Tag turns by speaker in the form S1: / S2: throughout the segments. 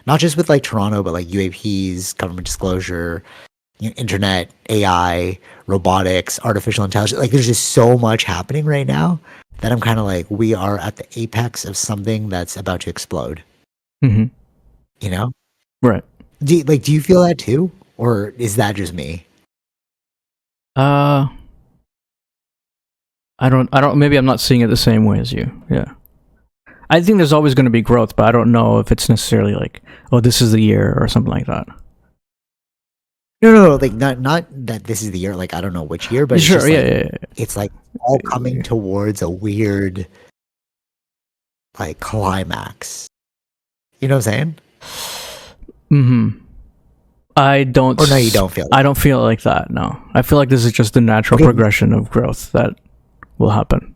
S1: not just with like Toronto, but like UAPs, government disclosure, internet, AI, robotics, artificial intelligence. Like there's just so much happening right now that I'm kind of like, we are at the apex of something that's about to explode.
S2: Mm-hmm.
S1: You know?
S2: Right.
S1: Do you feel that too? Or is that just me?
S2: I don't, maybe I'm not seeing it the same way as you. Yeah. I think there's always going to be growth, but I don't know if it's necessarily like, oh, this is the year or something like that.
S1: No, like not that this is the year, like I don't know which year, but it's
S2: Sure,
S1: just
S2: yeah,
S1: like
S2: yeah, yeah.
S1: it's like all coming towards a weird like climax. You know what I'm saying?
S2: Mm-hmm. I don't.
S1: Or no, you don't feel
S2: I don't feel like that. No, I feel like this is just the natural progression of growth that will happen.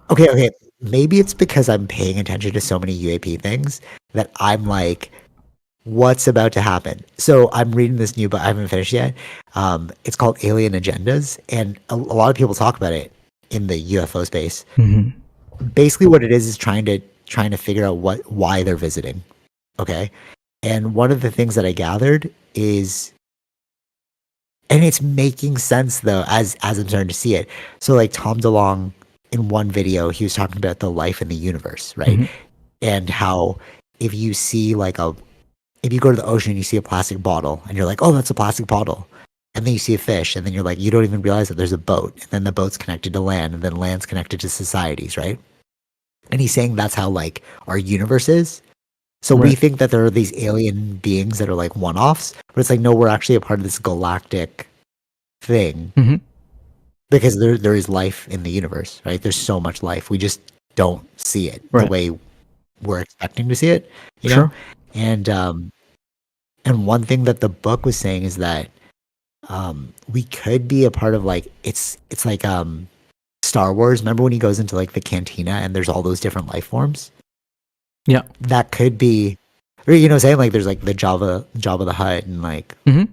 S1: Okay. Maybe it's because I'm paying attention to so many UAP things that I'm like, what's about to happen? So I'm reading this new book. I haven't finished yet. It's called Alien Agendas, and a lot of people talk about it in the UFO space.
S2: Mm-hmm.
S1: Basically, what it is trying to figure out why they're visiting. Okay, and one of the things that I gathered is, and it's making sense though as I'm starting to see it. So like Tom DeLonge in one video, he was talking about the life in the universe, right?
S2: Mm-hmm.
S1: And how if you see if you go to the ocean and you see a plastic bottle and you're like, oh, that's a plastic bottle. And then you see a fish and then you're like, you don't even realize that there's a boat. And then the boat's connected to land and then land's connected to societies, right? And he's saying that's how like our universe is. So we think that there are these alien beings that are like one-offs, but it's like, no, we're actually a part of this galactic thing.
S2: Mm-hmm.
S1: Because there is life in the universe, right? There's so much life. We just don't see it the way we're expecting to see it, you know? And one thing that the book was saying is that we could be a part of like it's like Star Wars. Remember when he goes into like the cantina and there's all those different life forms?
S2: Yeah.
S1: That could be, or you know what I'm saying? Like there's like the Jabba the Hutt and like
S2: Mm-hmm.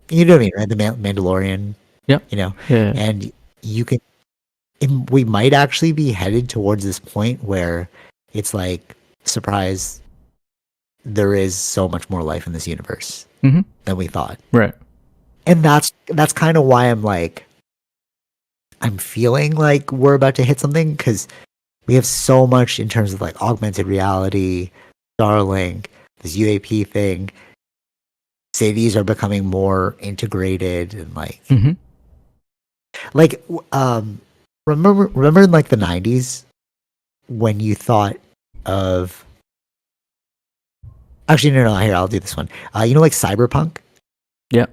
S1: you know what I mean, right? The Mandalorian.
S2: Yeah.
S1: You know?
S2: Yeah.
S1: And you can, we might actually be headed towards this point where it's like, surprise, there is so much more life in this universe
S2: Mm-hmm.
S1: than we thought.
S2: Right.
S1: And that's kind of why I'm like, I'm feeling like we're about to hit something because we have so much in terms of like augmented reality, Starlink, this UAP thing. Cities are becoming more integrated and like,
S2: Mm-hmm.
S1: like, remember in like the 90s when you thought of, actually, no, here, I'll do this one. You know, like cyberpunk?
S2: Yeah.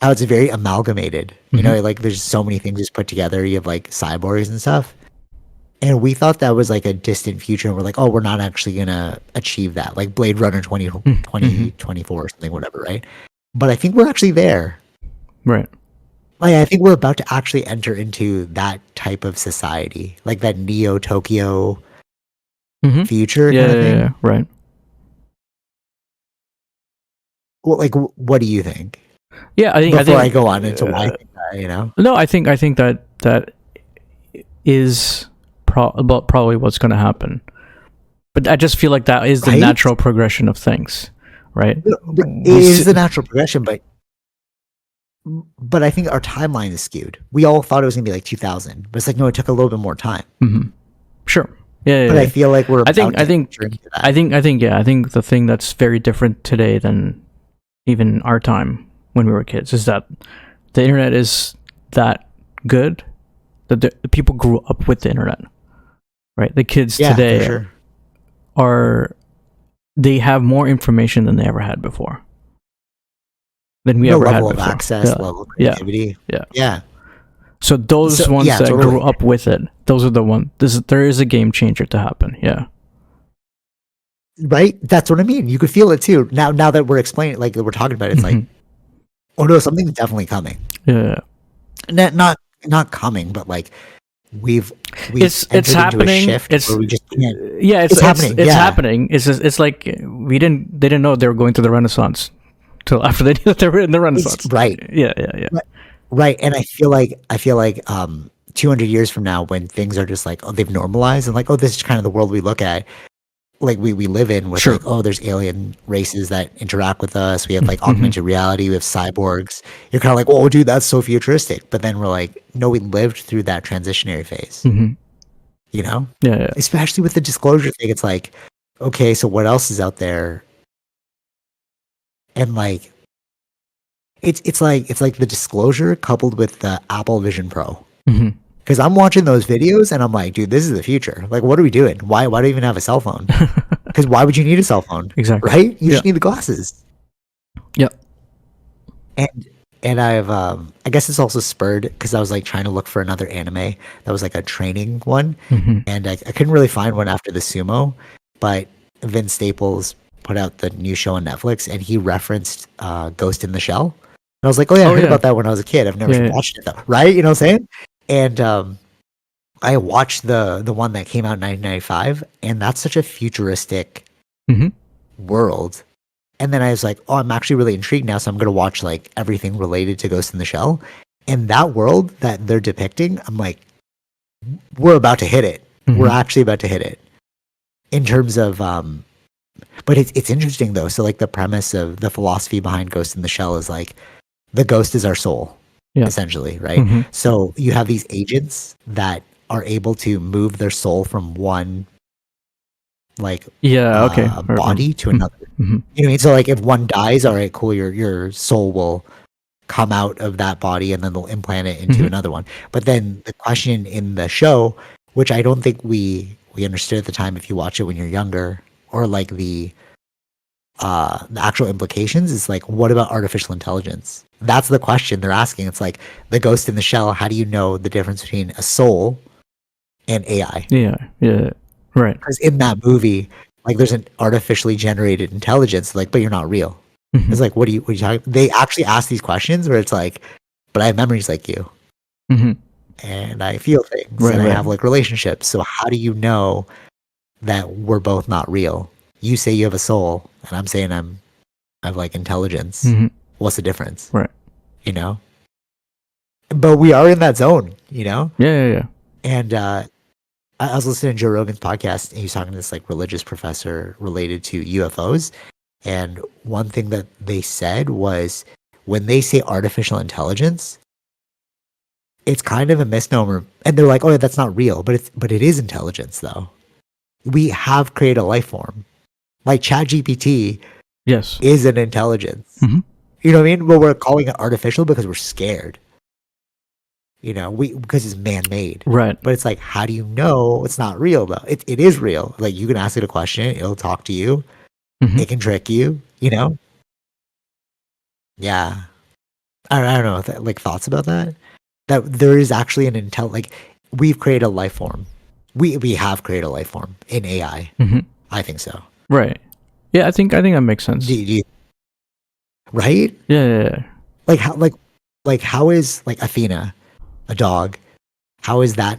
S1: How it's very amalgamated. You know, like there's so many things just put together. You have like cyborgs and stuff. And we thought that was like a distant future. And we're like, oh, we're not actually going to achieve that. Like Blade Runner 2024 or something, whatever, right? But I think we're actually there.
S2: Right.
S1: Like, I think we're about to actually enter into that type of society. Like that Neo Tokyo future kind of thing.
S2: Yeah, right.
S1: Well, like, what do you think?
S2: Yeah, I think
S1: I go on into why I think that, you know?
S2: No, I think that is probably what's going to happen. But I just feel like that is the natural progression of things, right?
S1: It is the natural progression, but I think our timeline is skewed. We all thought it was going to be like 2000, but it's like, no, it took a little bit more time.
S2: Mm-hmm. Sure. Yeah.
S1: But I feel like we're
S2: I think the thing that's very different today than even our time when we were kids is that the internet is that good that the people grew up with the internet, right? The kids today they have more information than they ever had before. Than we ever had before.
S1: Level of access, level of creativity. Yeah.
S2: So those ones that grew up with it, those are the ones. There is a game changer to happen. Yeah.
S1: Right? That's what I mean. You could feel it too. Now that we're explaining, like we're talking about it, it's like, oh no, something's definitely coming.
S2: Yeah.
S1: Not coming, but like we've
S2: it's happening.
S1: It's where we just can't.
S2: Yeah, it's happening. It's happening. It's like they didn't know they were going to the Renaissance till after they knew that they were in the Renaissance.
S1: Right.
S2: Yeah.
S1: Right. And I feel like 200 years from now, when things are just like, oh, they've normalized and like, oh, this is kind of the world we look at. like we live in with
S2: Sure.
S1: like, oh, there's alien races that interact with us. We have like augmented reality. We have cyborgs. You're kind of like, oh, dude, that's so futuristic. But then we're like, no, we lived through that transitionary phase.
S2: Mm-hmm.
S1: You know,
S2: Yeah.
S1: especially with the disclosure thing. It's like, okay, so what else is out there? And like, it's like the disclosure coupled with the Apple Vision Pro.
S2: Mm-hmm.
S1: Because I'm watching those videos and I'm like, dude, this is the future. Like, what are we doing? Why do we even have a cell phone? Because why would you need a cell phone?
S2: Exactly.
S1: Right? You
S2: Yeah.
S1: just need the glasses.
S2: Yeah.
S1: And I've I guess it's also spurred because I was like trying to look for another anime that was like a training one,
S2: Mm-hmm.
S1: and I couldn't really find one after the sumo, but Vince Staples put out the new show on Netflix and he referenced Ghost in the Shell. And I was like, oh yeah, I heard about that when I was a kid. I've never watched it though. Right? You know what I'm saying? And I watched the one that came out in 1995, and that's such a futuristic
S2: Mm-hmm.
S1: world. And then I was like, oh, I'm actually really intrigued now, so I'm gonna watch like everything related to Ghost in the Shell. And that world that they're depicting, I'm like, we're about to hit it.
S2: Mm-hmm.
S1: We're actually about to hit it. In terms of but it's interesting though. So like the premise of the philosophy behind Ghost in the Shell is like the ghost is our soul, essentially, right?
S2: Mm-hmm. So
S1: you have these agents that are able to move their soul from one like body to another.
S2: Mm-hmm.
S1: You know what I mean? So like if one dies, all right, cool, your soul will come out of that body and then they'll implant it into another one. But then the question in the show, which I don't think we understood at the time if you watch it when you're younger, or like the actual implications is like, what about artificial intelligence? That's the question they're asking. It's like the ghost in the shell, how do you know the difference between a soul and AI?
S2: Yeah. Right.
S1: Because in that movie, like there's an artificially generated intelligence, like, but you're not real.
S2: Mm-hmm.
S1: It's like, what are you talking? They actually ask these questions where it's like, but I have memories like you, and I feel things, and I have like relationships. So how do you know that we're both not real? You say you have a soul, and I'm saying I have like intelligence. What's the difference?
S2: Right.
S1: You know. But we are in that zone, you know.
S2: Yeah.
S1: And I was listening to Joe Rogan's podcast, and he was talking to this like religious professor related to UFOs. And one thing that they said was when they say artificial intelligence, it's kind of a misnomer. And they're like, oh, that's not real. But it is intelligence, though. We have created a life form. Like ChatGPT is an intelligence. You know what I mean? But we're calling it artificial because we're scared. You know, because it's man-made.
S2: Right.
S1: But it's like, how do you know it's not real, though? It is real. Like, you can ask it a question. It'll talk to you. It can trick you, you know? Yeah. I don't know, like thoughts about that? That there is actually like, we've created a life form. We have created a life form in AI. I think so.
S2: Right. Yeah, I think that makes sense.
S1: Right?
S2: Yeah.
S1: Like how is like Athena, a dog, how is that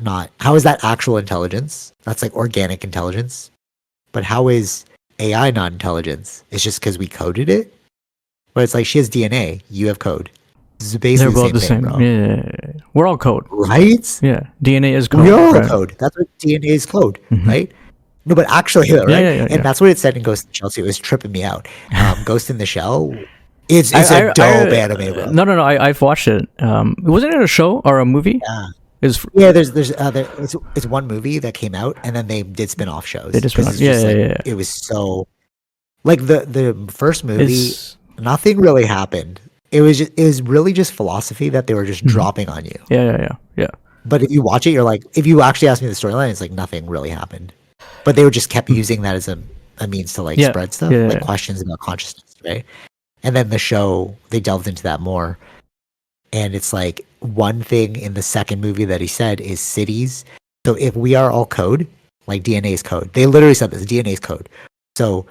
S1: actual intelligence? That's like organic intelligence. But how is AI not intelligence? It's just because we coded it? But it's like she has DNA, you have code. This is basically
S2: They're both the same.
S1: bro.
S2: Yeah. We're all code.
S1: Right?
S2: Yeah. DNA is code.
S1: We are all code. That's what DNA is code, right? No, but actually, right? And that's what it said in Ghost in the Shell too. It was tripping me out. Ghost in the Shell, it's a dope anime, bro.
S2: No. I've watched it. Wasn't it a show or a movie?
S1: Yeah. It's one movie that came out, and then they did spin-off shows.
S2: They did spin-off. Yeah.
S1: It was so like the first movie. Nothing really happened. It was really just philosophy that they were just dropping on you.
S2: Yeah.
S1: But if you watch it, you're like, if you actually ask me the storyline, it's like nothing really happened. But they were just kept using that as a means to like spread stuff, like questions about consciousness, right? And then the show, they delved into that more. And it's like one thing in the second movie that he said is cities. So if we are all code, like DNA is code. They literally said this, DNA is code. So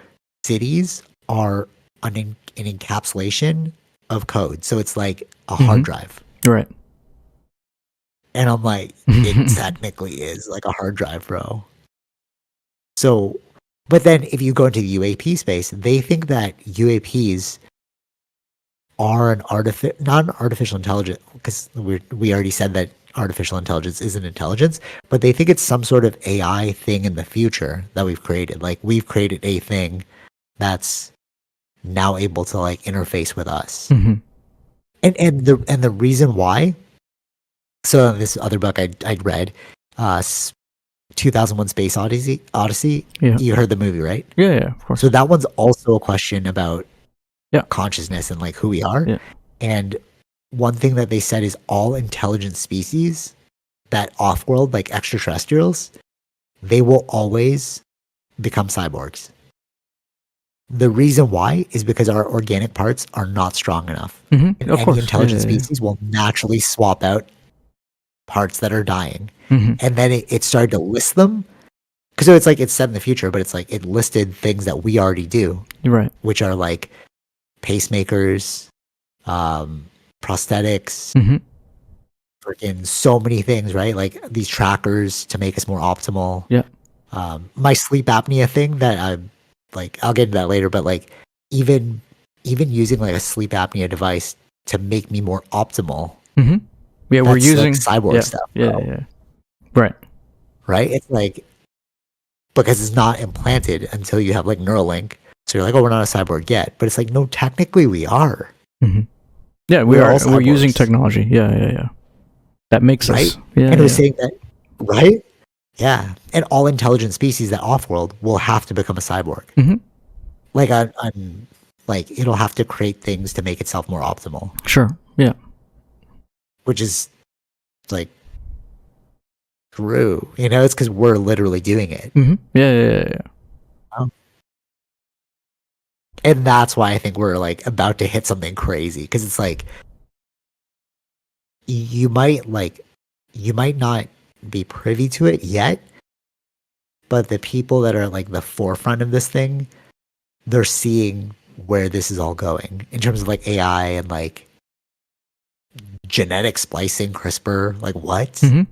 S1: cities are an encapsulation of code. So it's like a hard drive.
S2: Right.
S1: And I'm like, it technically is like a hard drive, bro. So, but then if you go into the UAP space, they think that UAPs are not an artificial intelligence, because we already said that artificial intelligence isn't intelligence, but they think it's some sort of AI thing in the future that we've created. Like we've created a thing that's now able to like interface with us.
S2: Mm-hmm.
S1: And the reason why. So in this other book I'd read, 2001: Space Odyssey.
S2: Yeah.
S1: You heard the movie, right?
S2: Yeah, yeah, of course.
S1: So that one's also a question about
S2: Yeah.
S1: consciousness and like who we are.
S2: Yeah.
S1: And one thing that they said is all intelligent species that off-world, like extraterrestrials, they will always become cyborgs. The reason why is because our organic parts are not strong enough.
S2: Mm-hmm.
S1: And
S2: Of
S1: any
S2: course.
S1: intelligent
S2: Yeah, yeah, yeah.
S1: species will naturally swap out parts that are dying.
S2: Mm-hmm.
S1: And then it started to list them. Because it's like it's set in the future, but it's like it listed things that we already do,
S2: You're right.
S1: which are like pacemakers, prosthetics,
S2: Mm-hmm.
S1: freaking so many things, right? Like these trackers to make us more optimal.
S2: Yeah.
S1: My sleep apnea thing that I'm like, I'll get into that later, but like even using like a sleep apnea device to make me more optimal.
S2: Mm-hmm. Yeah, we're
S1: That's
S2: using
S1: like cyborg
S2: yeah,
S1: stuff.
S2: Yeah,
S1: bro,
S2: yeah. Right.
S1: right? It's like because it's not implanted until you have like Neuralink. So you're like, oh, we're not a cyborg yet, but it's like, no, technically we are.
S2: Mm-hmm. Yeah,
S1: We're all
S2: we're using
S1: cyborgs.
S2: technology. Yeah, yeah, yeah. That makes
S1: Right?
S2: us. Yeah,
S1: And it
S2: yeah.
S1: was saying that, right? Yeah. And all intelligent species that off-world will have to become a cyborg.
S2: Mm-hmm.
S1: Like on like it'll have to create things to make itself more optimal,
S2: Sure. Yeah.
S1: which is like true. You know, it's because we're literally doing it.
S2: Mm-hmm. Yeah, yeah, yeah, yeah.
S1: And that's why I think we're like about to hit something crazy. Because it's like you might not be privy to it yet, but the people that are like the forefront of this thing, they're seeing where this is all going in terms of like AI and like genetic splicing, CRISPR. Like what?
S2: Mm-hmm.